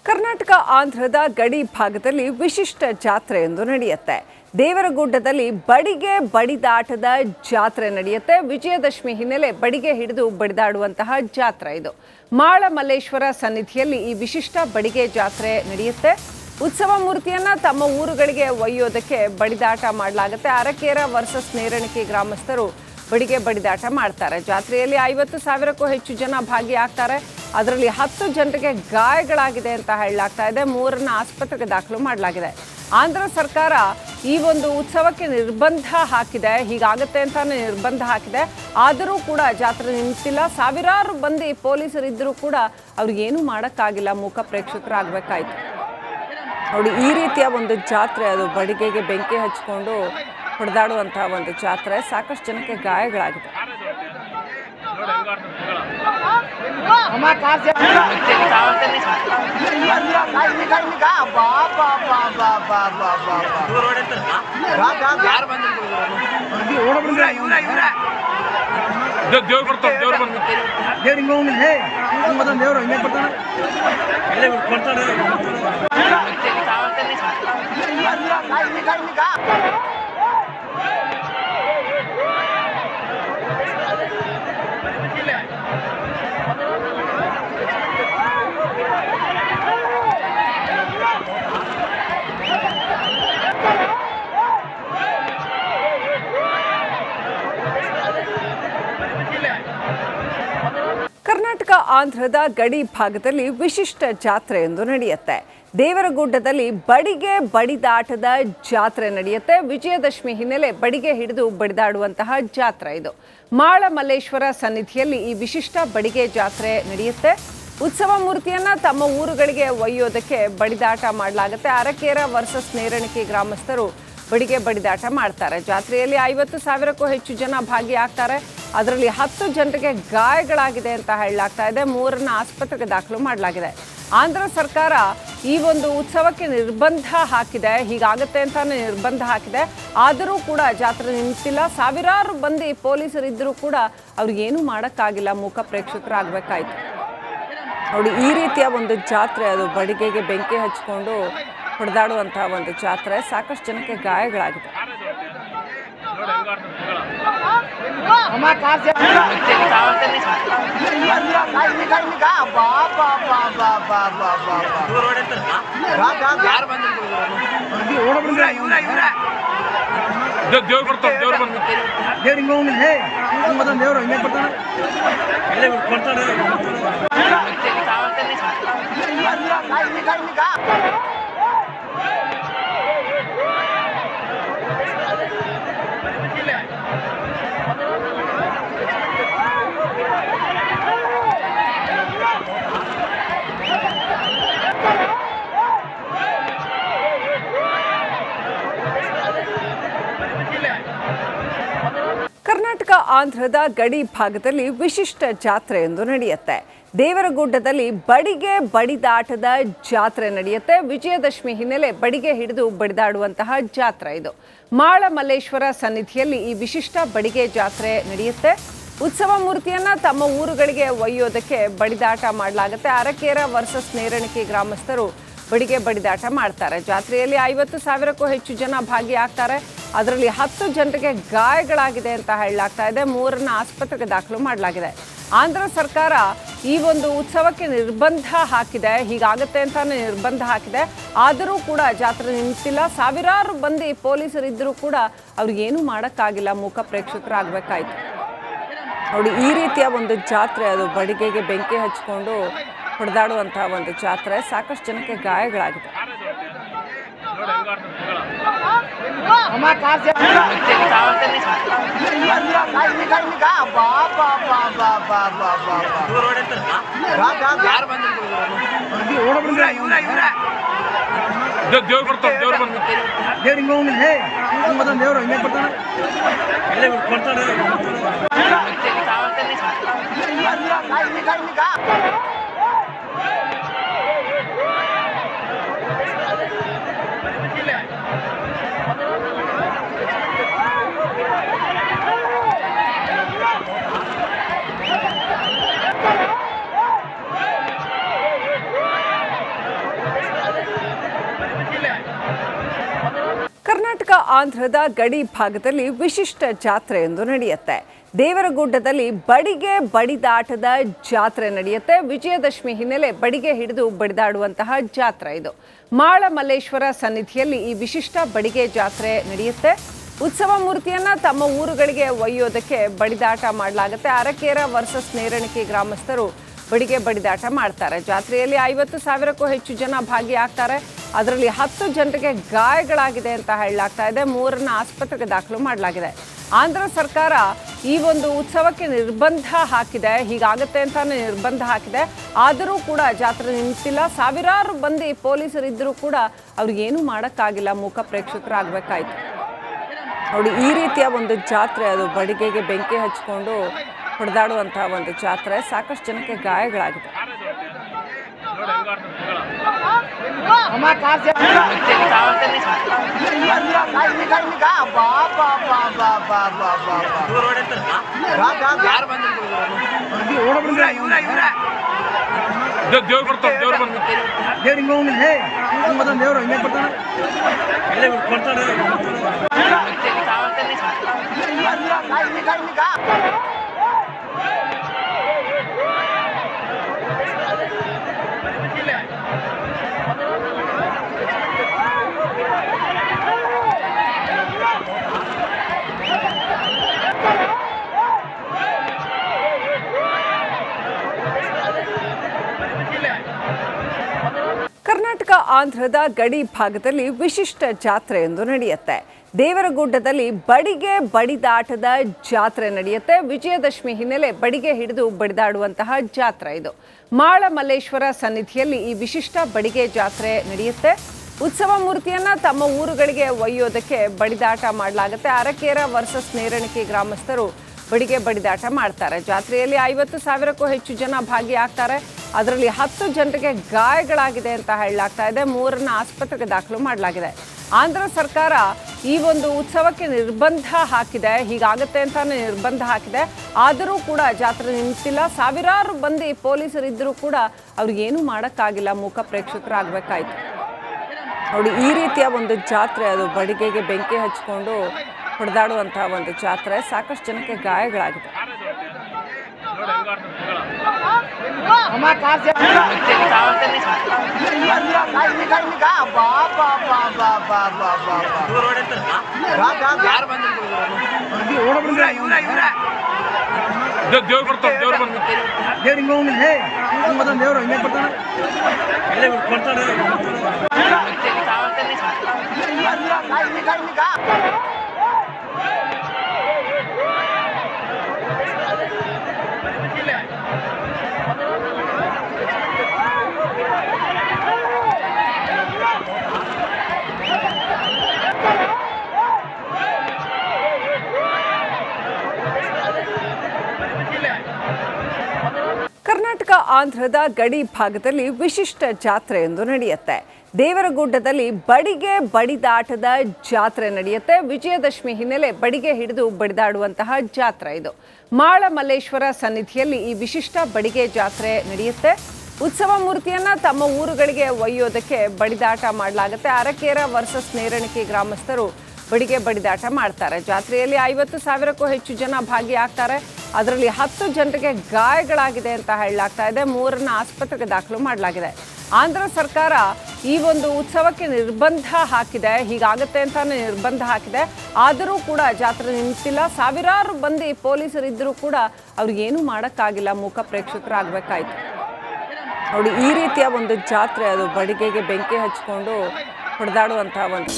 ಕರ್ನಾಟಕ ಆಂಧ್ರದ ಗಡಿ ಭಾಗದಲ್ಲಿ ವಿಶಿಷ್ಟ ಜಾತ್ರೆಯೊಂದು ನಡೆಯುತ್ತೆ. ದೇವರಗುಡ್ಡದಲ್ಲಿ ಬಡಿಗೆ ಬಡಿದಾಟದ ಜಾತ್ರೆ ನಡೆಯುತ್ತೆ. ವಿಜಯದಶಮಿ ಹಿನ್ನೆಲೆ ಬಡಿಗೆ ಹಿಡಿದು ಬಡಿದಾಡುವಂತಹ ಜಾತ್ರೆ ಇದು. ಮಾಳಮಲ್ಲೇಶ್ವರ ಸನ್ನಿಧಿಯಲ್ಲಿ ಈ ವಿಶಿಷ್ಟ ಬಡಿಗೆ ಜಾತ್ರೆ ನಡೆಯುತ್ತೆ. ಉತ್ಸವ ಮೂರ್ತಿಯನ್ನ ತಮ್ಮ ಊರುಗಳಿಗೆ ಒಯ್ಯೋದಕ್ಕೆ ಬಡಿದಾಟ ಮಾಡಲಾಗುತ್ತೆ. ಅರಕೇರ ವರ್ಸಸ್ ನೇರಣಿಕೆ ಗ್ರಾಮಸ್ಥರು ಬಡಿಗೆ ಬಡಿದಾಟ ಮಾಡ್ತಾರೆ. ಜಾತ್ರೆಯಲ್ಲಿ 50,000ಕ್ಕೂ ಹೆಚ್ಚು ಜನ ಭಾಗಿಯಾಗ್ತಾರೆ. ಅದರಲ್ಲಿ 10 ಜನರಿಗೆ ಗಾಯಗಳಾಗಿದೆ ಅಂತ ಹೇಳಲಾಗ್ತಾ ಇದೆ. 3ರನ್ನ ಆಸ್ಪತ್ರೆಗೆ ದಾಖಲು ಮಾಡಲಾಗಿದೆ. ಆಂಧ್ರ ಸರ್ಕಾರ ಈ ಒಂದು ಉತ್ಸವಕ್ಕೆ ನಿರ್ಬಂಧ ಹಾಕಿದೆ. ಹೀಗಾಗುತ್ತೆ ಅಂತಾನೆ ನಿರ್ಬಂಧ ಹಾಕಿದೆ. ಆದರೂ ಕೂಡ ಜಾತ್ರೆ ನಿಂತಿಲ್ಲ. ಸಾವಿರಾರು ಮಂದಿ ಪೊಲೀಸರಿದ್ದರೂ ಕೂಡ ಅವ್ರಿಗೇನು ಮಾಡೋಕ್ಕಾಗಿಲ್ಲ. ಮೂಕ ಪ್ರೇಕ್ಷಕರಾಗಬೇಕಾಯ್ತು. ನೋಡಿ, ಈ ರೀತಿಯ ಒಂದು ಜಾತ್ರೆ, ಅದು ಬಡಿಗೆಗೆ ಬೆಂಕಿ ಹಚ್ಕೊಂಡು ಹೊಡೆದಾಡುವಂತಹ ಒಂದು ಜಾತ್ರೆ. ಸಾಕಷ್ಟು ಜನಕ್ಕೆ ಗಾಯಗಳಾಗಿದೆ. ಕರ್ನಾಟಕ ಆಂಧ್ರದ ಗಡಿ ಭಾಗದಲ್ಲಿ ವಿಶಿಷ್ಟ ಜಾತ್ರೆಯೊಂದು ನಡೆಯುತ್ತೆ. ದೇವರಗುಡ್ಡದಲ್ಲಿ ಬಡಿಗೆ ಬಡಿದಾಟದ ಜಾತ್ರೆ ನಡೆಯುತ್ತೆ. ವಿಜಯದಶಮಿ ಹಿನ್ನೆಲೆ ಬಡಿಗೆ ಹಿಡಿದು ಬಡಿದಾಡುವಂತಹ ಜಾತ್ರೆ ಇದು. ಮಾಳಮಲ್ಲೇಶ್ವರ ಸನ್ನಿಧಿಯಲ್ಲಿ ಈ ವಿಶಿಷ್ಟ ಬಡಿಗೆ ಜಾತ್ರೆ ನಡೆಯುತ್ತೆ. ಉತ್ಸವ ಮೂರ್ತಿಯನ್ನ ತಮ್ಮ ಊರುಗಳಿಗೆ ಒಯ್ಯೋದಕ್ಕೆ ಬಡಿದಾಟ ಮಾಡಲಾಗುತ್ತೆ. ಅರಕೇರ ವರ್ಸಸ್ ನೇರಣಿಕೆ ಗ್ರಾಮಸ್ಥರು ಬಡಿಗೆ ಬಡಿದಾಟ ಮಾಡ್ತಾರೆ. ಜಾತ್ರೆಯಲ್ಲಿ 50,000ಕ್ಕೂ ಹೆಚ್ಚು ಜನ ಭಾಗಿಯಾಗ್ತಾರೆ. ಅದರಲ್ಲಿ 10 ಜನರಿಗೆ ಗಾಯಗಳಾಗಿದೆ ಅಂತ ಹೇಳಲಾಗ್ತಾ ಇದೆ. 3ರನ್ನ ಆಸ್ಪತ್ರೆಗೆ ದಾಖಲು ಮಾಡಲಾಗಿದೆ. ಆಂಧ್ರ ಸರ್ಕಾರ ಈ ಒಂದು ಉತ್ಸವಕ್ಕೆ ನಿರ್ಬಂಧ ಹಾಕಿದೆ. ಹೀಗಾಗುತ್ತೆ ಅಂತಾನೆ ನಿರ್ಬಂಧ ಹಾಕಿದೆ. ಆದರೂ ಕೂಡ ಜಾತ್ರೆ ನಿಂತಿಲ್ಲ. ಸಾವಿರಾರು ಮಂದಿ ಪೊಲೀಸರಿದ್ದರೂ ಕೂಡ ಅವ್ರಿಗೇನು ಮಾಡೋಕ್ಕಾಗಿಲ್ಲ. ಮೂಕ ಪ್ರೇಕ್ಷಕರಾಗಬೇಕಾಯ್ತು. ನೋಡಿ, ಈ ರೀತಿಯ ಒಂದು ಜಾತ್ರೆ, ಅದು ಬಡಿಗೆಗೆ ಬೆಂಕಿ ಹಚ್ಕೊಂಡು ಹೊಡೆದಾಡುವಂತಹ ಒಂದು ಜಾತ್ರೆ. ಸಾಕಷ್ಟು ಜನಕ್ಕೆ ಗಾಯಗಳಾಗಿದೆ. ಕರ್ನಾಟಕ ಆಂಧ್ರದ ಗಡಿ ಭಾಗದಲ್ಲಿ ವಿಶಿಷ್ಟ ಜಾತ್ರೆಯೊಂದು ನಡೆಯುತ್ತೆ. ದೇವರಗುಡ್ಡದಲ್ಲಿ ಬಡಿಗೆ ಬಡಿದಾಟದ ಜಾತ್ರೆ ನಡೆಯುತ್ತೆ. ವಿಜಯದಶಮಿ ಹಿನ್ನೆಲೆ ಬಡಿಗೆ ಹಿಡಿದು ಬಡಿದಾಡುವಂತಹ ಜಾತ್ರೆ ಇದು. ಮಾಳಮಲ್ಲೇಶ್ವರ ಸನ್ನಿಧಿಯಲ್ಲಿ ಈ ವಿಶಿಷ್ಟ ಬಡಿಗೆ ಜಾತ್ರೆ ನಡೆಯುತ್ತೆ. ಉತ್ಸವ ಮೂರ್ತಿಯನ್ನ ತಮ್ಮ ಊರುಗಳಿಗೆ ಒಯ್ಯೋದಕ್ಕೆ ಬಡಿದಾಟ ಮಾಡಲಾಗುತ್ತೆ. ಅರಕೇರ ವರ್ಸಸ್ ನೇರಣಿಕೆ ಗ್ರಾಮಸ್ಥರು ಬಡಿಗೆ ಬಡಿದಾಟ ಮಾಡ್ತಾರೆ. ಜಾತ್ರೆಯಲ್ಲಿ 50,000ಕ್ಕೂ ಹೆಚ್ಚು ಜನ ಭಾಗಿಯಾಗ್ತಾರೆ. ಅದರಲ್ಲಿ 10 ಜನರಿಗೆ ಗಾಯಗಳಾಗಿದೆ ಅಂತ ಹೇಳಲಾಗ್ತಾ ಇದೆ. 3ರನ್ನ ಆಸ್ಪತ್ರೆಗೆ ದಾಖಲು ಮಾಡಲಾಗಿದೆ. ಆಂಧ್ರ ಸರ್ಕಾರ ಈ ಒಂದು ಉತ್ಸವಕ್ಕೆ ನಿರ್ಬಂಧ ಹಾಕಿದೆ. ಹೀಗಾಗುತ್ತೆ ಅಂತಾನೆ ನಿರ್ಬಂಧ ಹಾಕಿದೆ. ಆದರೂ ಕೂಡ ಜಾತ್ರೆ ನಿಂತಿಲ್ಲ. ಸಾವಿರಾರು ಮಂದಿ ಪೊಲೀಸರಿದ್ದರೂ ಕೂಡ ಅವ್ರಿಗೇನು ಮಾಡೋಕ್ಕಾಗಿಲ್ಲ. ಮೂಕ ಪ್ರೇಕ್ಷಕರಾಗಬೇಕಾಯ್ತು. ನೋಡಿ, ಈ ರೀತಿಯ ಒಂದು ಜಾತ್ರೆ, ಅದು ಬಡಿಗೆಗೆ ಬೆಂಕಿ ಹಚ್ಕೊಂಡು ಹೊಡೆದಾಡುವಂತಹ ಒಂದು ಜಾತ್ರೆ. ಸಾಕಷ್ಟು ಜನಕ್ಕೆ ಗಾಯಗಳಾಗಿದೆ. ಆಂಧ್ರದ ಗಡಿ ಭಾಗದಲ್ಲಿ ವಿಶಿಷ್ಟ ಜಾತ್ರೆಯೊಂದು ನಡೆಯುತ್ತೆ. ದೇವರಗುಡ್ಡದಲ್ಲಿ ಬಡಿಗೆ ಬಡಿದಾಟದ ಜಾತ್ರೆ ನಡೆಯುತ್ತೆ. ವಿಜಯದಶಮಿ ಹಿನ್ನೆಲೆ ಬಡಿಗೆ ಹಿಡಿದು ಬಡಿದಾಡುವಂತಹ ಜಾತ್ರೆ ಇದು. ಮಾಳಮಲ್ಲೇಶ್ವರ ಸನ್ನಿಧಿಯಲ್ಲಿ ಈ ವಿಶಿಷ್ಟ ಬಡಿಗೆ ಜಾತ್ರೆ ನಡೆಯುತ್ತೆ. ಉತ್ಸವ ಮೂರ್ತಿಯನ್ನ ತಮ್ಮ ಊರುಗಳಿಗೆ ಒಯ್ಯೋದಕ್ಕೆ ಬಡಿದಾಟ ಮಾಡಲಾಗುತ್ತೆ. ಅರಕೇರ ವರ್ಸಸ್ ನೇರಣಿಕೆ ಗ್ರಾಮಸ್ಥರು ಬಡಿಗೆ ಬಡಿದಾಟ ಮಾಡ್ತಾರೆ. ಜಾತ್ರೆಯಲ್ಲಿ 50,000ಕ್ಕೂ ಹೆಚ್ಚು ಜನ ಭಾಗಿಯಾಗ್ತಾರೆ. ಅದರಲ್ಲಿ 10 ಜನರಿಗೆ ಗಾಯಗಳಾಗಿದೆ ಅಂತ ಹೇಳಲಾಗ್ತಾ ಇದೆ. 3ರನ್ನ ಆಸ್ಪತ್ರೆಗೆ ದಾಖಲು ಮಾಡಲಾಗಿದೆ. ಆಂಧ್ರ ಸರ್ಕಾರ ಈ ಒಂದು ಉತ್ಸವಕ್ಕೆ ನಿರ್ಬಂಧ ಹಾಕಿದೆ. ಹೀಗಾಗತ್ತೆ ಅಂತಾನೆ ನಿರ್ಬಂಧ ಹಾಕಿದೆ. ಆದರೂ ಕೂಡ ಜಾತ್ರೆ ನಿಂತಿಲ್ಲ. ಸಾವಿರಾರು ಮಂದಿ ಪೊಲೀಸರಿದ್ದರೂ ಕೂಡ ಅವ್ರಿಗೇನು ಮಾಡೋಕ್ಕಾಗಿಲ್ಲ. ಮೂಕ ಪ್ರೇಕ್ಷಕರಾಗಬೇಕಾಯ್ತು. ನೋಡಿ, ಈ ರೀತಿಯ ಒಂದು ಜಾತ್ರೆ, ಅದು ಬಡಿಗೆಗೆ ಬೆಂಕಿ ಹಚ್ಕೊಂಡು ಹೊಡೆದಾಡುವಂತಹ ಒಂದು ಜಾತ್ರೆ. ಸಾಕಷ್ಟು ಜನಕ್ಕೆ ಗಾಯಗಳಾಗಿದೆ. ಕರ್ನಾಟಕ ಆಂಧ್ರದ ಗಡಿ ಭಾಗದಲ್ಲಿ ವಿಶಿಷ್ಟ ಜಾತ್ರೆಯೊಂದು ನಡೆಯುತ್ತೆ. ದೇವರಗುಡ್ಡದಲ್ಲಿ ಬಡಿಗೆ ಬಡಿದಾಟದ ಜಾತ್ರೆ ನಡೆಯುತ್ತೆ. ವಿಜಯದಶಮಿ ಹಿನ್ನೆಲೆ ಬಡಿಗೆ ಹಿಡಿದು ಬಡಿದಾಡುವಂತಹ ಜಾತ್ರೆ ಇದು. ಮಾಳಮಲ್ಲೇಶ್ವರ ಸನ್ನಿಧಿಯಲ್ಲಿ ಈ ವಿಶಿಷ್ಟ ಬಡಿಗೆ ಜಾತ್ರೆ ನಡೆಯುತ್ತೆ. ಉತ್ಸವ ಮೂರ್ತಿಯನ್ನ ತಮ್ಮ ಊರುಗಳಿಗೆ ಒಯ್ಯೋದಕ್ಕೆ ಬಡಿದಾಟ ಮಾಡಲಾಗುತ್ತೆ. ಅರಕೇರ ವರ್ಸಸ್ ನೇರಣಿಕೆ ಗ್ರಾಮಸ್ಥರು ಬಡಿಗೆ ಬಡಿದಾಟ ಮಾಡ್ತಾರೆ. ಜಾತ್ರೆಯಲ್ಲಿ 50,000ಕ್ಕೂ ಹೆಚ್ಚು ಜನ ಭಾಗಿಯಾಗ್ತಾರೆ. ಅದರಲ್ಲಿ 10 ಜನರಿಗೆ ಗಾಯಗಳಾಗಿದೆ ಅಂತ ಹೇಳಲಾಗ್ತಾ ಇದೆ. 3ರನ್ನ ಆಸ್ಪತ್ರೆಗೆ ದಾಖಲು ಮಾಡಲಾಗಿದೆ. ಆಂಧ್ರ ಸರ್ಕಾರ ಈ ಒಂದು ಉತ್ಸವಕ್ಕೆ ನಿರ್ಬಂಧ ಹಾಕಿದೆ. ಹೀಗಾಗತ್ತೆ ಅಂತಾನೆ ನಿರ್ಬಂಧ ಹಾಕಿದೆ. ಆದರೂ ಕೂಡ ಜಾತ್ರೆ ನಿಂತಿಲ್ಲ. ಸಾವಿರಾರು ಮಂದಿ ಪೊಲೀಸರಿದ್ದರೂ ಕೂಡ ಅವ್ರಿಗೇನು ಮಾಡೋಕ್ಕಾಗಿಲ್ಲ. ಮೂಕ ಪ್ರೇಕ್ಷಕರಾಗಬೇಕಾಯ್ತು. ನೋಡಿ, ಈ ರೀತಿಯ ಒಂದು ಜಾತ್ರೆ, ಅದು ಬಡಿಗೆಗೆ ಬೆಂಕಿ ಹಚ್ಕೊಂಡು ಹೊಡೆದಾಡುವಂತಹ ಒಂದು ಜಾತ್ರೆ. ಸಾಕಷ್ಟು ಜನಕ್ಕೆ ಗಾಯಗಳಾಗಿದೆ. ಕರ್ನಾಟಕ ಆಂಧ್ರದ ಗಡಿ ಭಾಗದಲ್ಲಿ ವಿಶಿಷ್ಟ ಜಾತ್ರೆಯೊಂದು ನಡೆಯುತ್ತೆ. ದೇವರಗುಡ್ಡದಲ್ಲಿ ಬಡಿಗೆ ಬಡಿದಾಟದ ಜಾತ್ರೆ ನಡೆಯುತ್ತೆ. ವಿಜಯದಶಮಿ ಹಿನ್ನೆಲೆ ಬಡಿಗೆ ಹಿಡಿದು ಬಡಿದಾಡುವಂತಹ ಜಾತ್ರೆ ಇದು. ಮಾಳಮಲ್ಲೇಶ್ವರ ಸನ್ನಿಧಿಯಲ್ಲಿ ಈ ವಿಶಿಷ್ಟ ಬಡಿಗೆ ಜಾತ್ರೆ ನಡೆಯುತ್ತೆ. ಉತ್ಸವ ಮೂರ್ತಿಯನ್ನ ತಮ್ಮ ಊರುಗಳಿಗೆ ಒಯ್ಯೋದಕ್ಕೆ ಬಡಿದಾಟ ಮಾಡಲಾಗುತ್ತೆ. ಅರಕೇರ ವರ್ಸಸ್ ನೇರಣಿಕೆ ಗ್ರಾಮಸ್ಥರು ಬಡಿಗೆ ಬಡಿದಾಟ ಮಾಡ್ತಾರೆ. ಜಾತ್ರೆಯಲ್ಲಿ 50,000ಕ್ಕೂ ಹೆಚ್ಚು ಜನ ಭಾಗಿಯಾಗ್ತಾರೆ. ಅದರಲ್ಲಿ 10 ಜನರಿಗೆ ಗಾಯಗಳಾಗಿದೆ ಅಂತ ಹೇಳಲಾಗ್ತಾ ಇದೆ. 3ರನ್ನ ಆಸ್ಪತ್ರೆಗೆ ದಾಖಲು ಮಾಡಲಾಗಿದೆ. ಆಂಧ್ರ ಸರ್ಕಾರ ಈ ಒಂದು ಉತ್ಸವಕ್ಕೆ ನಿರ್ಬಂಧ ಹಾಕಿದೆ. ಹೀಗಾಗತ್ತೆ ಅಂತಾನೆ ನಿರ್ಬಂಧ ಹಾಕಿದೆ. ಆದರೂ ಕೂಡ ಜಾತ್ರೆ ನಿಂತಿಲ್ಲ. ಸಾವಿರಾರು ಮಂದಿ ಪೊಲೀಸರಿದ್ದರೂ ಕೂಡ ಅವ್ರಿಗೇನು ಮಾಡೋಕ್ಕಾಗಿಲ್ಲ. ಮೂಕ ಪ್ರೇಕ್ಷಕರಾಗಬೇಕಾಯ್ತು. ನೋಡಿ, ಈ ರೀತಿಯ ಒಂದು ಜಾತ್ರೆ, ಅದು ಬಡಿಗೆಗೆ ಬೆಂಕಿ ಹಚ್ಕೊಂಡು ಹೊಡೆದಾಡುವಂತಹ ಒಂದು